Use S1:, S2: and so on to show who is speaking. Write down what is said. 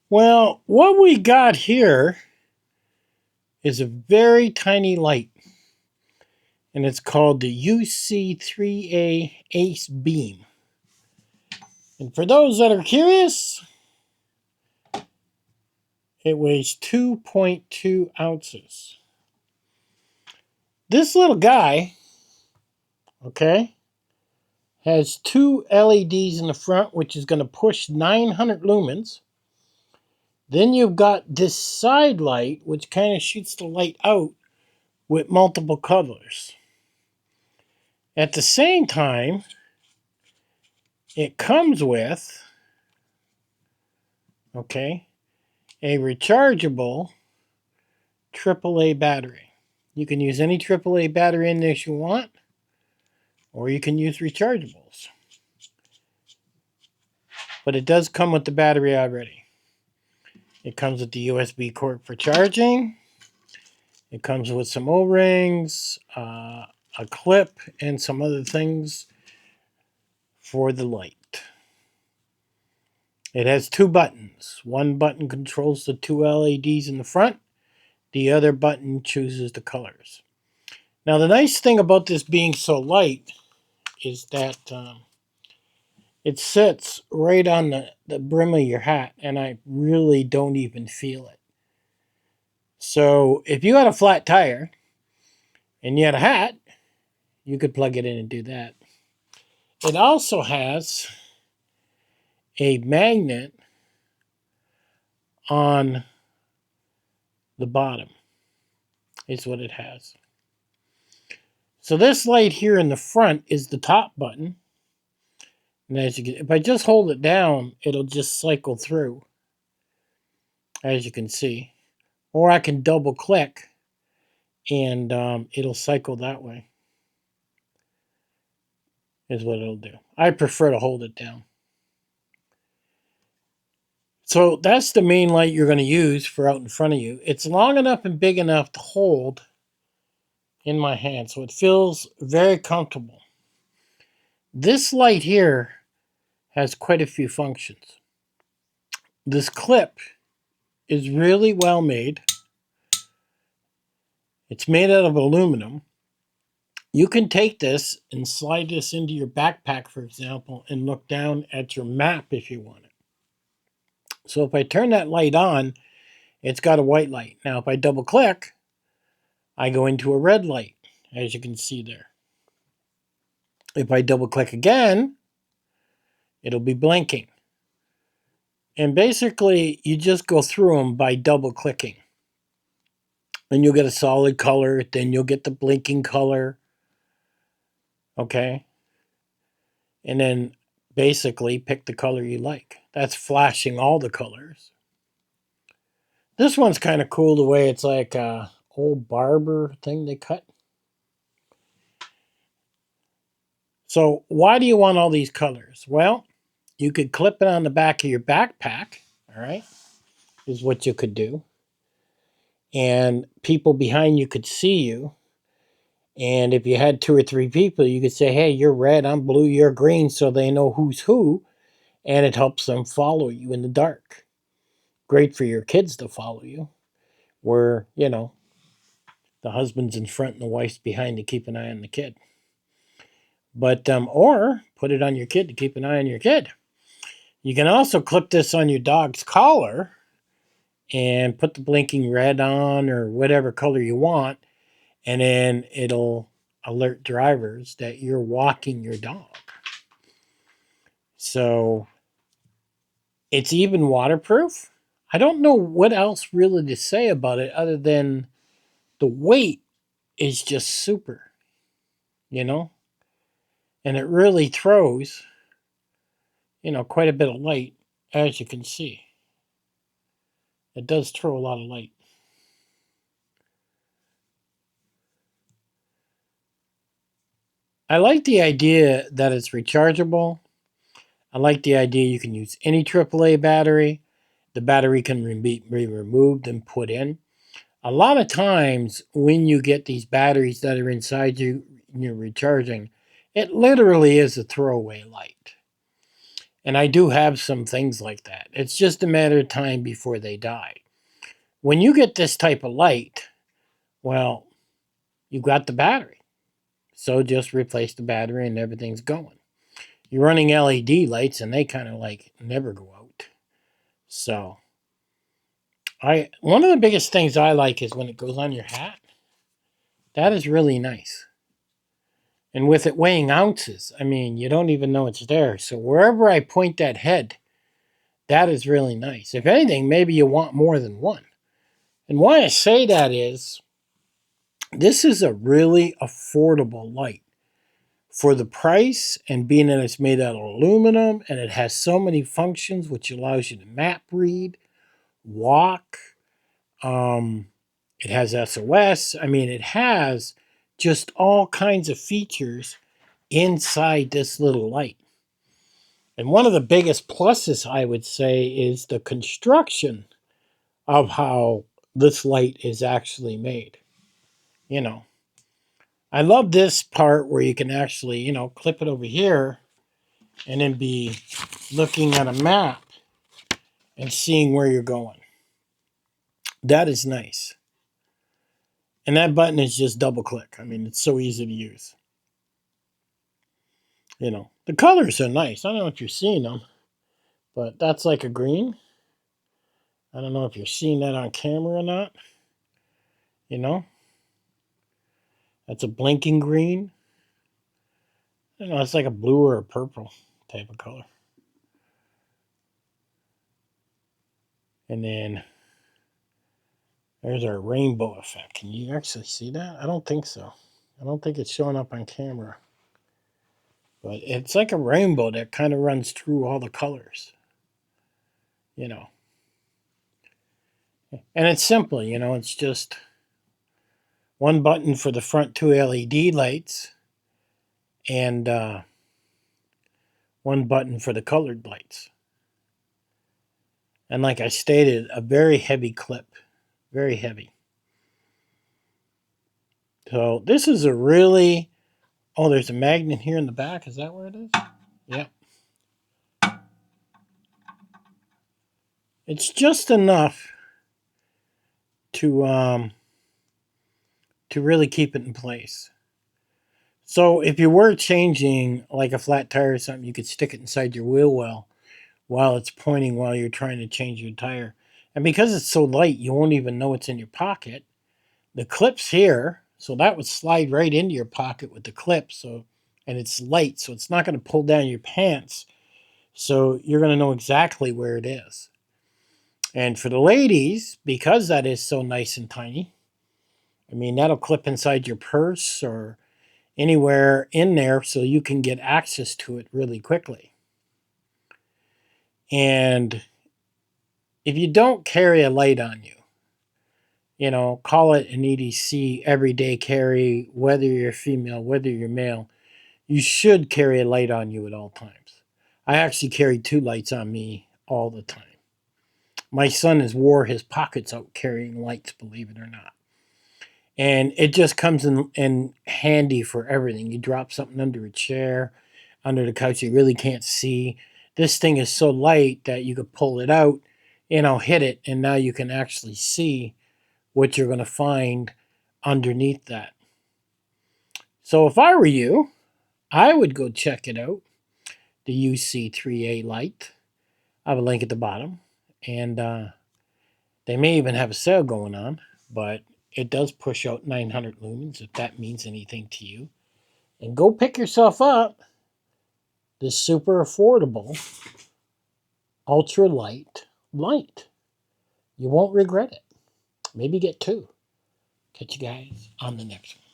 S1: Well, what we got here is a very tiny light, and it's called the UC3A ACEBEAM. And for those that are curious, it weighs 2.2 ounces. This little guy, okay, has two LEDs in the front, which is going to push 900 lumens. Then you've got this side light, which kind of shoots the light out with multiple colors. At the same time, it comes with, okay, a rechargeable AAA battery. You can use any AAA battery in this you want, or you can use rechargeables. But it does come with the battery already. It comes with the USB cord for charging. It comes with some O-rings, a clip, and some other things for the light. It has two buttons. One button controls the two LEDs in the front. The other button chooses the colors. Now, the nice thing about this being so light is that it sits right on the brim of your hat, and I really don't even feel it. So if you had a flat tire and you had a hat, you could plug it in and do that. It also has a magnet on the bottom, is what it has. So this light here in the front is the top button. And as you can, if I just hold it down, it'll just cycle through, as you can see. Or I can double click and it'll cycle that way, is what it'll do. I prefer to hold it down. So that's the main light you're going to use for out in front of you. It's long enough and big enough to hold in my hand, so it feels very comfortable. This light here has quite a few functions. This clip is really well made. It's made out of aluminum. You can take this and slide this into your backpack, for example, and look down at your map if you want it. So if I turn that light on, it's got a white light. Now if I double click, I go into a red light, as you can see there. If I double click again, it'll be blinking. And basically, you just go through them by double clicking. And you'll get a solid color, then you'll get the blinking color. Okay? And then basically pick the color you like. That's flashing all the colors. This one's kind of cool the way it's like a old barber thing they cut. So why do you want all these colors? Well, you could clip it on the back of your backpack, all right, is what you could do. And people behind you could see you. And if you had two or three people, you could say, hey, you're red, I'm blue, you're green, so they know who's who. And it helps them follow you in the dark. Great for your kids to follow you. Where, you know, the husband's in front and the wife's behind to keep an eye on the kid. But, or put it on your kid to keep an eye on your kid. You can also clip this on your dog's collar and put the blinking red on or whatever color you want. And then it'll alert drivers that you're walking your dog. So it's even waterproof. I don't know what else really to say about it other than the weight is just super, you know? And it really throws, you know, quite a bit of light, as you can see. It does throw a lot of light. I like the idea that it's rechargeable. I like the idea you can use any AAA battery. The battery can be removed and put in. A lot of times when you get these batteries that are inside you, you're recharging, it literally is a throwaway light. And I do have some things like that. It's just a matter of time before they die. When you get this type of light, well, you got the battery. So just replace the battery and everything's going. You're running LED lights and they kind of like never go out. So one of the biggest things I like is when it goes on your hat. That is really nice. And with it weighing ounces, I mean, you don't even know it's there. So wherever I point that head, that is really nice. If anything, maybe you want more than one. And why I say that is, this is a really affordable light. For the price, and being that it's made out of aluminum, and it has so many functions, which allows you to map read, walk, it has SOS. I mean, it has just all kinds of features inside this little light. And one of the biggest pluses, I would say, is the construction of how this light is actually made. You know, I love this part where you can actually, you know, clip it over here and then be looking at a map and seeing where you're going. That is nice. And that button is just double click. I mean, it's so easy to use. You know, the colors are nice. I don't know if you're seeing them, but that's like a green. I don't know if you're seeing that on camera or not. You know, that's a blinking green. I don't know, it's like a blue or a purple type of color. And then there's our rainbow effect. Can you actually see that? I don't think so. I don't think it's showing up on camera. But it's like a rainbow that kind of runs through all the colors. You know. And it's simple, you know, it's just one button for the front two LED lights and one button for the colored lights. And like I stated, a very heavy clip. Very heavy. So this is a really... Oh, there's a magnet here in the back. Is that where it is? Yep. It's just enough to really keep it in place. So if you were changing like a flat tire or something, you could stick it inside your wheel well while it's pointing while you're trying to change your tire. And because it's so light, you won't even know it's in your pocket. The clip's here, so that would slide right into your pocket with the clip. So, and it's light, so it's not going to pull down your pants. So you're going to know exactly where it is. And for the ladies, because that is so nice and tiny, I mean, that'll clip inside your purse or anywhere in there so you can get access to it really quickly. And if you don't carry a light on you, you know, call it an EDC, everyday carry, whether you're female, whether you're male, you should carry a light on you at all times. I actually carry 2 lights on me all the time. My son has wore his pockets out carrying lights, believe it or not. And it just comes in handy for everything. You drop something under a chair, under the couch, you really can't see. This thing is so light that you could pull it out, you know, hit it, and now you can actually see what you're going to find underneath that. So if I were you, I would go check it out, the UC3A light. I have a link at the bottom. And they may even have a sale going on, but it does push out 900 lumens, if that means anything to you. And go pick yourself up this super affordable ultralight light. You won't regret it. Maybe get 2. Catch you guys on the next one.